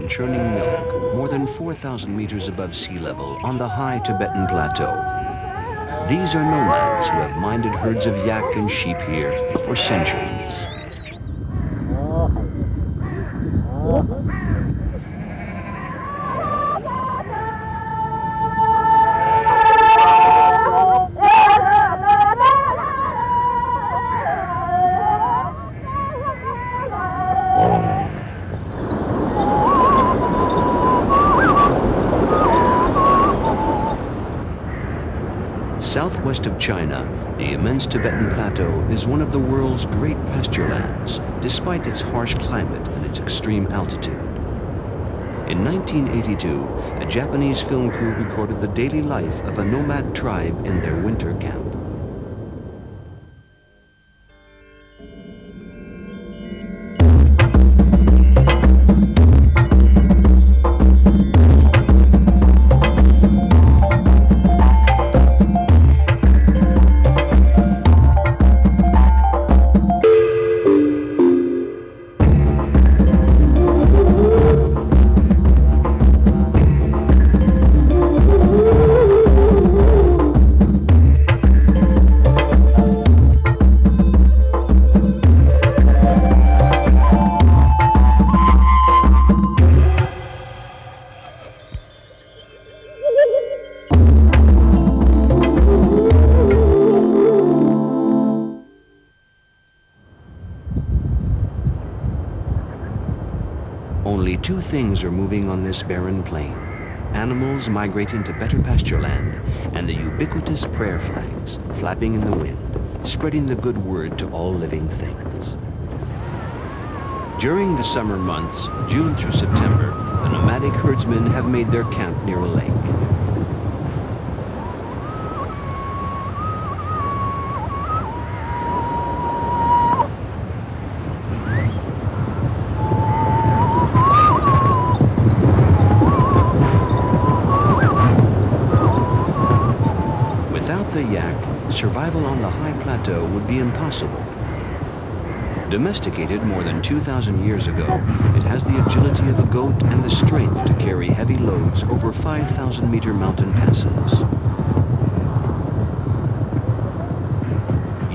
and churning milk more than 4,000 meters above sea level on the high Tibetan plateau. These are nomads who have minded herds of yak and sheep here for centuries. Southwest of China, the immense Tibetan plateau is one of the world's great pasture lands, despite its harsh climate and its extreme altitude. In 1982, a Japanese film crew recorded the daily life of a nomad tribe in their winter camp. Only two things are moving on this barren plain: animals migrating to better pasture land, and the ubiquitous prayer flags flapping in the wind, spreading the good word to all living things. During the summer months, June through September, the nomadic herdsmen have made their camp near a lake. Without the yak, survival on the high plateau would be impossible. Domesticated more than 2,000 years ago, it has the agility of a goat and the strength to carry heavy loads over 5,000-meter mountain passes.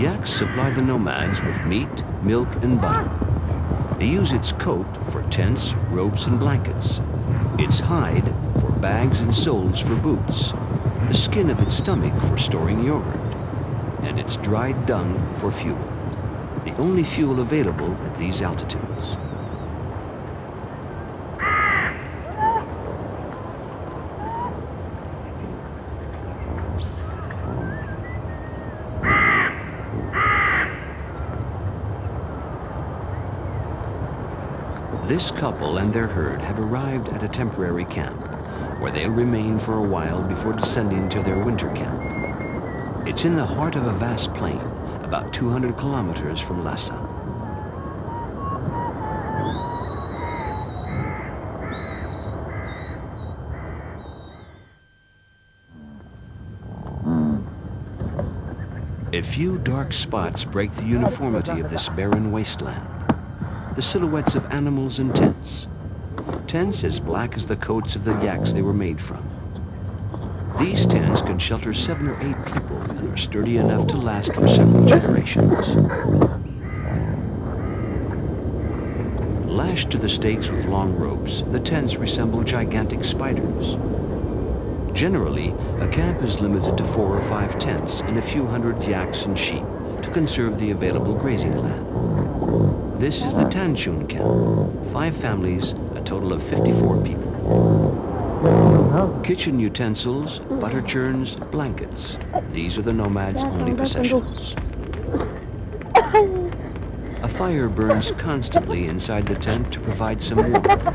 Yaks supply the nomads with meat, milk, and butter. They use its coat for tents, ropes, and blankets, its hide for bags and soles for boots, the skin of its stomach for storing yogurt, and its dried dung for fuel. The only fuel available at these altitudes. This couple and their herd have arrived at a temporary camp, where they'll remain for a while before descending to their winter camp. It's in the heart of a vast plain, about 200 kilometers from Lhasa. A few dark spots break the uniformity of this barren wasteland. The silhouettes of animals and tents. Tents as black as the coats of the yaks they were made from. These tents can shelter 7 or 8 people and are sturdy enough to last for several generations. Lashed to the stakes with long ropes, the tents resemble gigantic spiders. Generally, a camp is limited to 4 or 5 tents and a few hundred yaks and sheep to conserve the available grazing land. This is the Tanchun camp. 5 families, a total of 54 people. Kitchen utensils, butter churns, blankets. These are the nomads' only possessions. A fire burns constantly inside the tent to provide some warmth.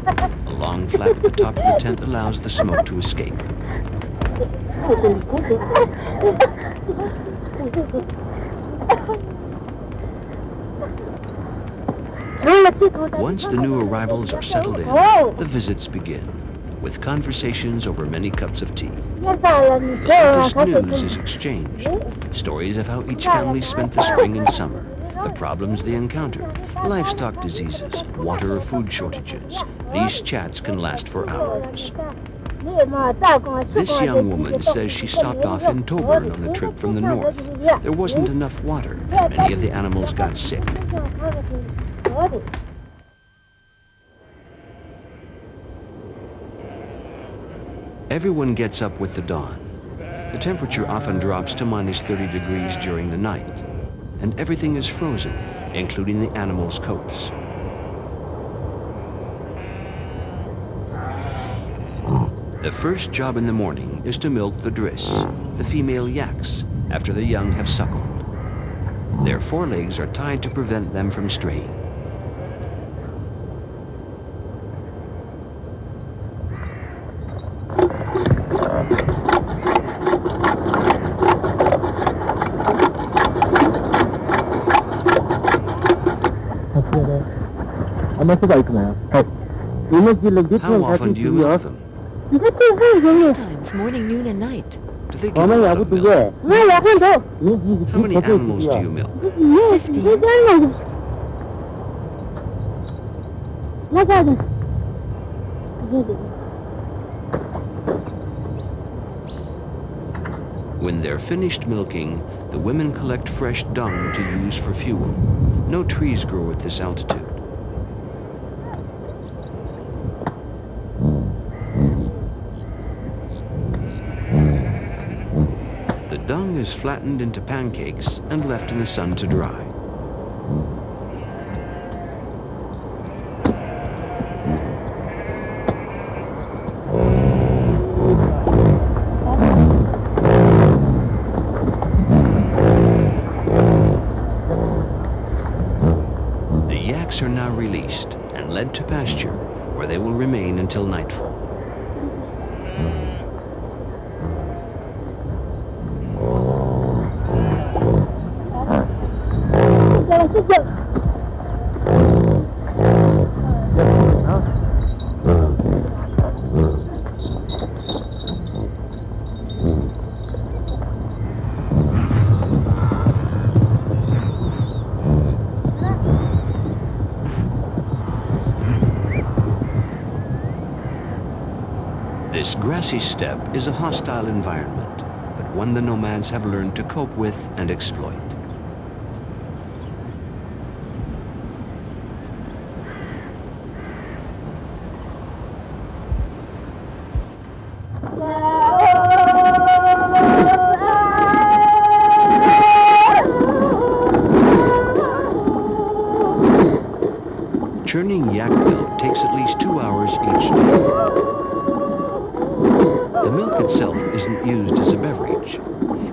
A long flap at the top of the tent allows the smoke to escape. Once the new arrivals are settled in, the visits begin, with conversations over many cups of tea. The latest news is exchanged, stories of how each family spent the spring and summer, The problems they encounter: livestock diseases, water or food shortages. These chats can last for hours. This young woman says she stopped off in Toburn on the trip from the north. There wasn't enough water, and many of the animals got sick. Everyone gets up with the dawn. The temperature often drops to minus 30 degrees during the night, and everything is frozen, including the animals' coats. The first job in the morning is to milk the driss, the female yaks, after the young have suckled. Their forelegs are tied to prevent them from straying. How often do you milk them? Sometimes, morning, noon, and night. Do they give a lot of milk? How many animals do you milk? 50. When they're finished milking, the women collect fresh dung to use for fuel. No trees grow at this altitude. The dung is flattened into pancakes and left in the sun to dry. The yaks are now released and led to pasture, where they will remain until nightfall. This grassy steppe is a hostile environment, but one the nomads have learned to cope with and exploit. Churning yak milk takes at least 2 hours each day. The milk itself isn't used as a beverage.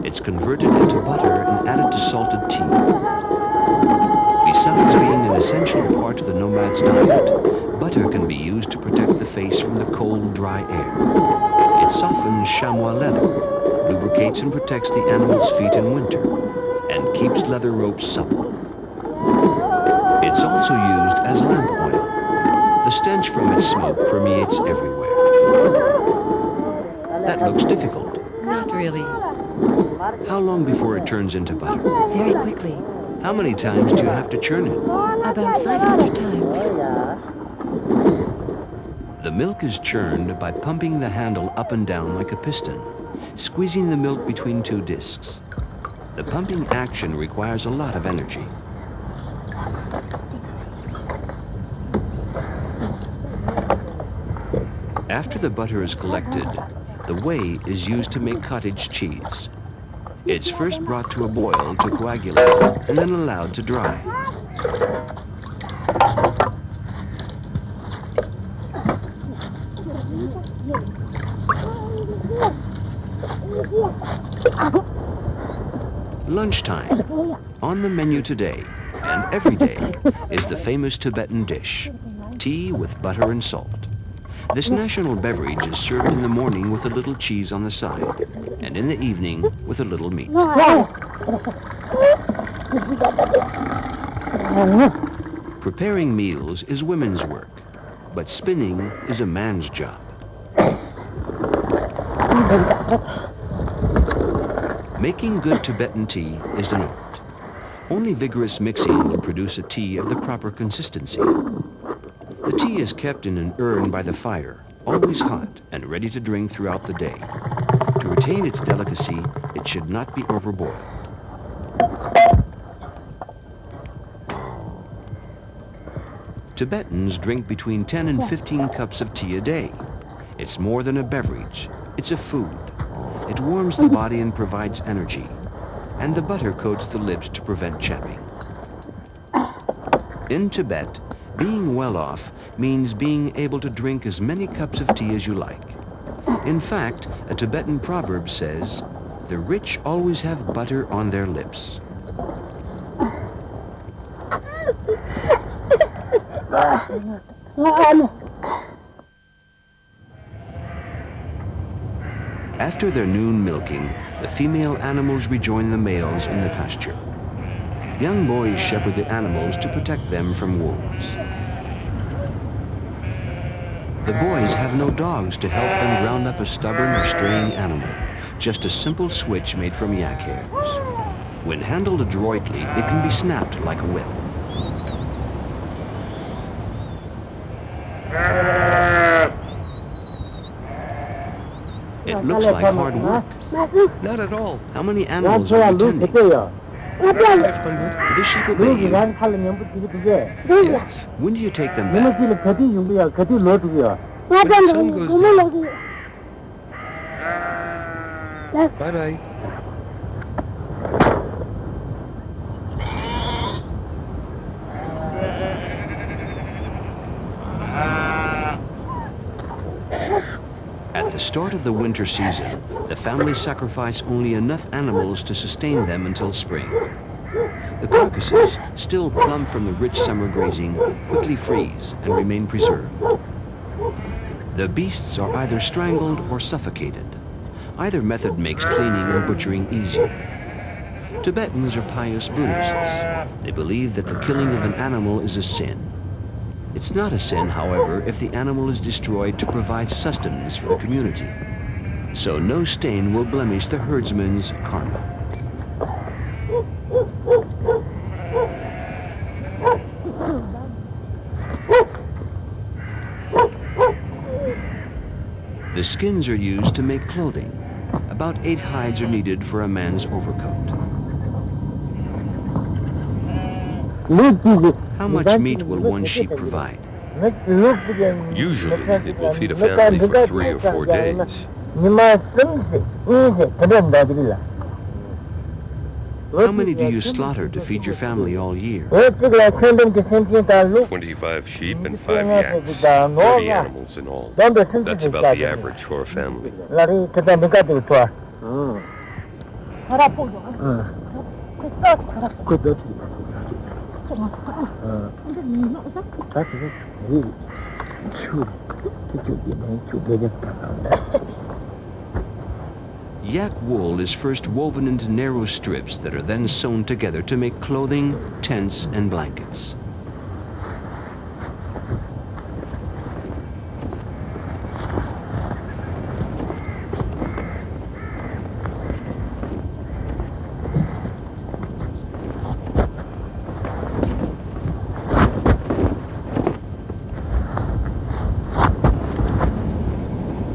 It's converted into butter and added to salted tea. Besides being an essential part of the nomad's diet, butter can be used to protect the face from the cold, dry air. It softens chamois leather, lubricates and protects the animal's feet in winter, and keeps leather ropes supple. It's also used as lamp oil. The stench from its smoke permeates everywhere. That looks difficult. Not really. How long before it turns into butter? Very quickly. How many times do you have to churn it? About 500 times. The milk is churned by pumping the handle up and down like a piston, squeezing the milk between two discs. The pumping action requires a lot of energy. After the butter is collected, the whey is used to make cottage cheese. It's first brought to a boil to coagulate and then allowed to dry. Lunchtime. On the menu today, and every day, is the famous Tibetan dish, tea with butter and salt. This national beverage is served in the morning with a little cheese on the side, and in the evening with a little meat. Preparing meals is women's work, but spinning is a man's job. Making good Tibetan tea is an art. Only vigorous mixing will produce a tea of the proper consistency. The tea is kept in an urn by the fire, always hot and ready to drink throughout the day. To retain its delicacy, it should not be overboiled. Tibetans drink between 10 and 15 cups of tea a day. It's more than a beverage, it's a food. It warms the body and provides energy. And the butter coats the lips to prevent chapping. In Tibet, being well off means being able to drink as many cups of tea as you like. In fact, a Tibetan proverb says, "The rich always have butter on their lips." After their noon milking, the female animals rejoin the males in the pasture. Young boys shepherd the animals to protect them from wolves. The boys have no dogs to help them round up a stubborn or straying animal, just a simple switch made from yak hairs. When handled adroitly, it can be snapped like a whip. It looks like hard work. Not at all. How many animals are you tending? 500. This sheep obey you. Yes. When do you take them back? When the sun goes down. Bye-bye. At the start of the winter season, the family sacrifice only enough animals to sustain them until spring. The carcasses, still plump from the rich summer grazing, quickly freeze and remain preserved. The beasts are either strangled or suffocated. Either method makes cleaning and butchering easier. Tibetans are pious Buddhists. They believe that the killing of an animal is a sin. It's not a sin, however, if the animal is destroyed to provide sustenance for the community. So no stain will blemish the herdsman's karma. The skins are used to make clothing. About 8 hides are needed for a man's overcoat. How much meat will one sheep provide? Usually, it will feed a family for 3 or 4 days. How many do you slaughter to feed your family all year? 25 sheep and 5 yaks. 30 animals in all. That's about the average for a family. Yak wool is first woven into narrow strips that are then sewn together to make clothing, tents, and blankets.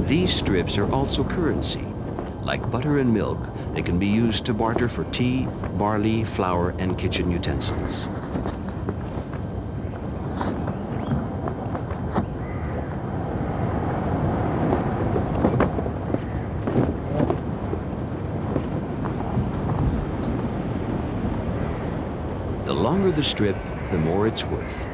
These strips are also currency. Like butter and milk, they can be used to barter for tea, barley, flour, and kitchen utensils. The longer the strip, the more it's worth.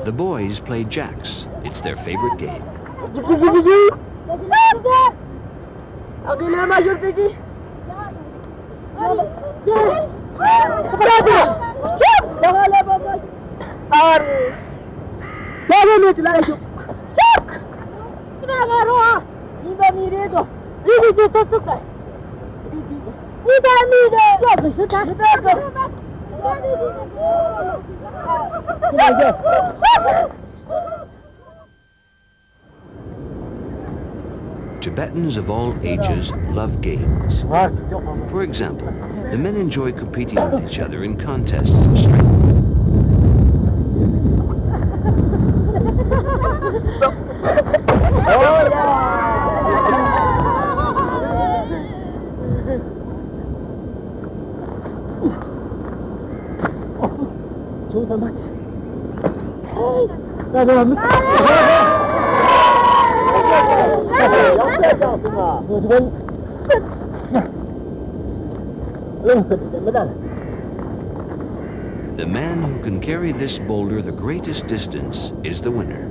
The boys play jacks. It's their favorite game. Tibetans of all ages love games. For example, the men enjoy competing with each other in contests of strength. The man who can carry this boulder the greatest distance is the winner.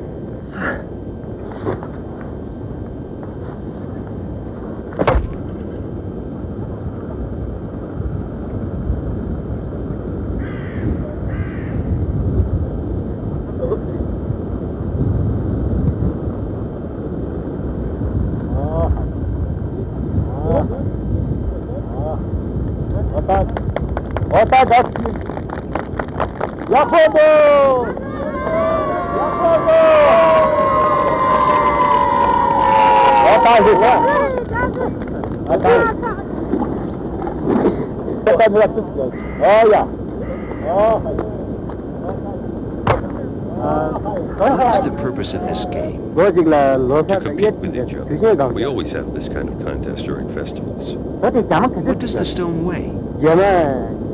What is the purpose of this game? To compete with each other. We always have this kind of contest during festivals. What does the stone weigh?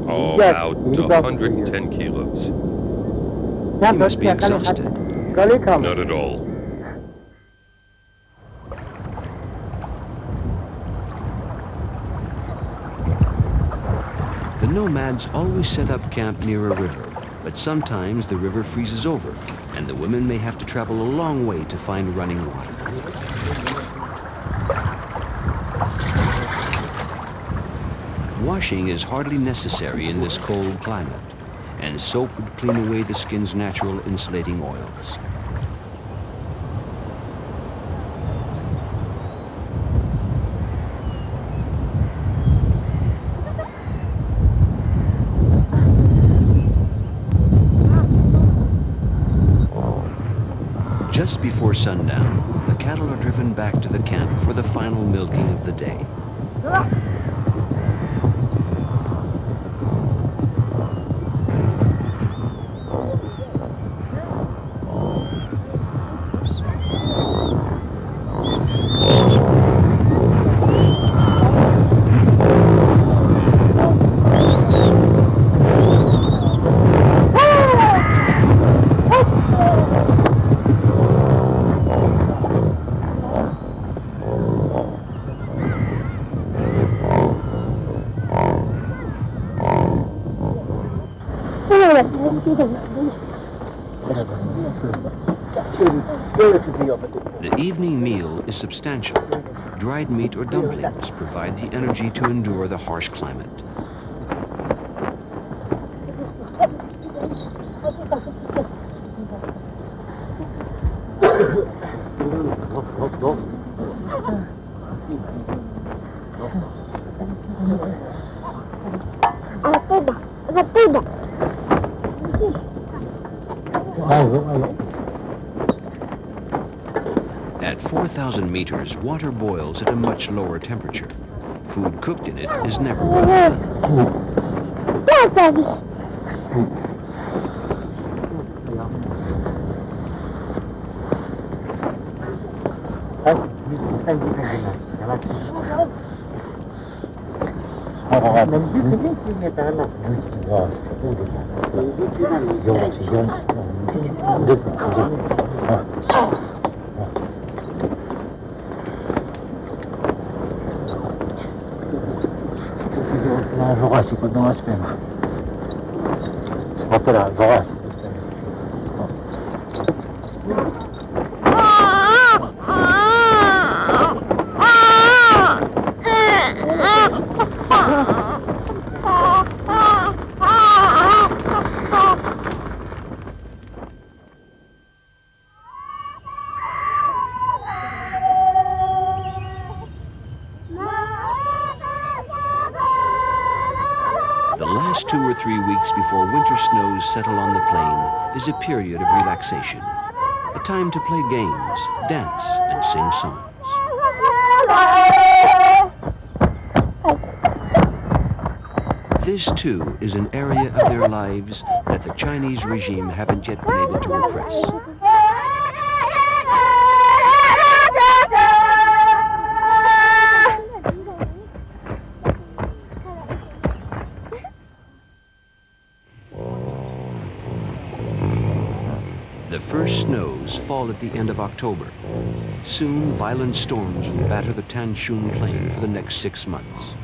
Oh, about 110 kilos. You must be exhausted. Not at all. The nomads always set up camp near a river, but sometimes the river freezes over, and the women may have to travel a long way to find running water. Washing is hardly necessary in this cold climate, and soap would clean away the skin's natural insulating oils. Just before sundown, the cattle are driven back to the camp for the final milking of the day. The evening meal is substantial. Dried meat or dumplings provide the energy to endure the harsh climate. At 4,000 meters, water boils at a much lower temperature. Food cooked in it is never well done. 2 or 3 weeks before winter snows settle on the plain is a period of relaxation. A time to play games, dance, and sing songs. This, too, is an area of their lives that the Chinese regime haven't yet been able to repress. The first snows fall at the end of October. Soon, violent storms will batter the Tanshun Plain for the next 6 months.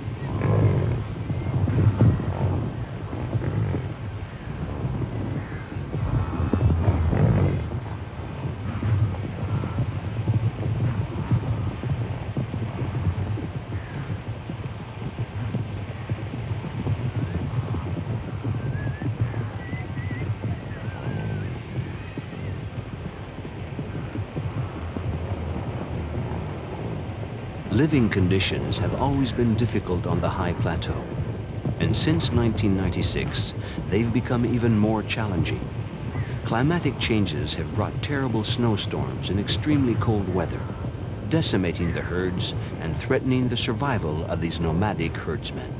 Living conditions have always been difficult on the high plateau, and since 1996, they've become even more challenging. Climatic changes have brought terrible snowstorms and extremely cold weather, decimating the herds and threatening the survival of these nomadic herdsmen.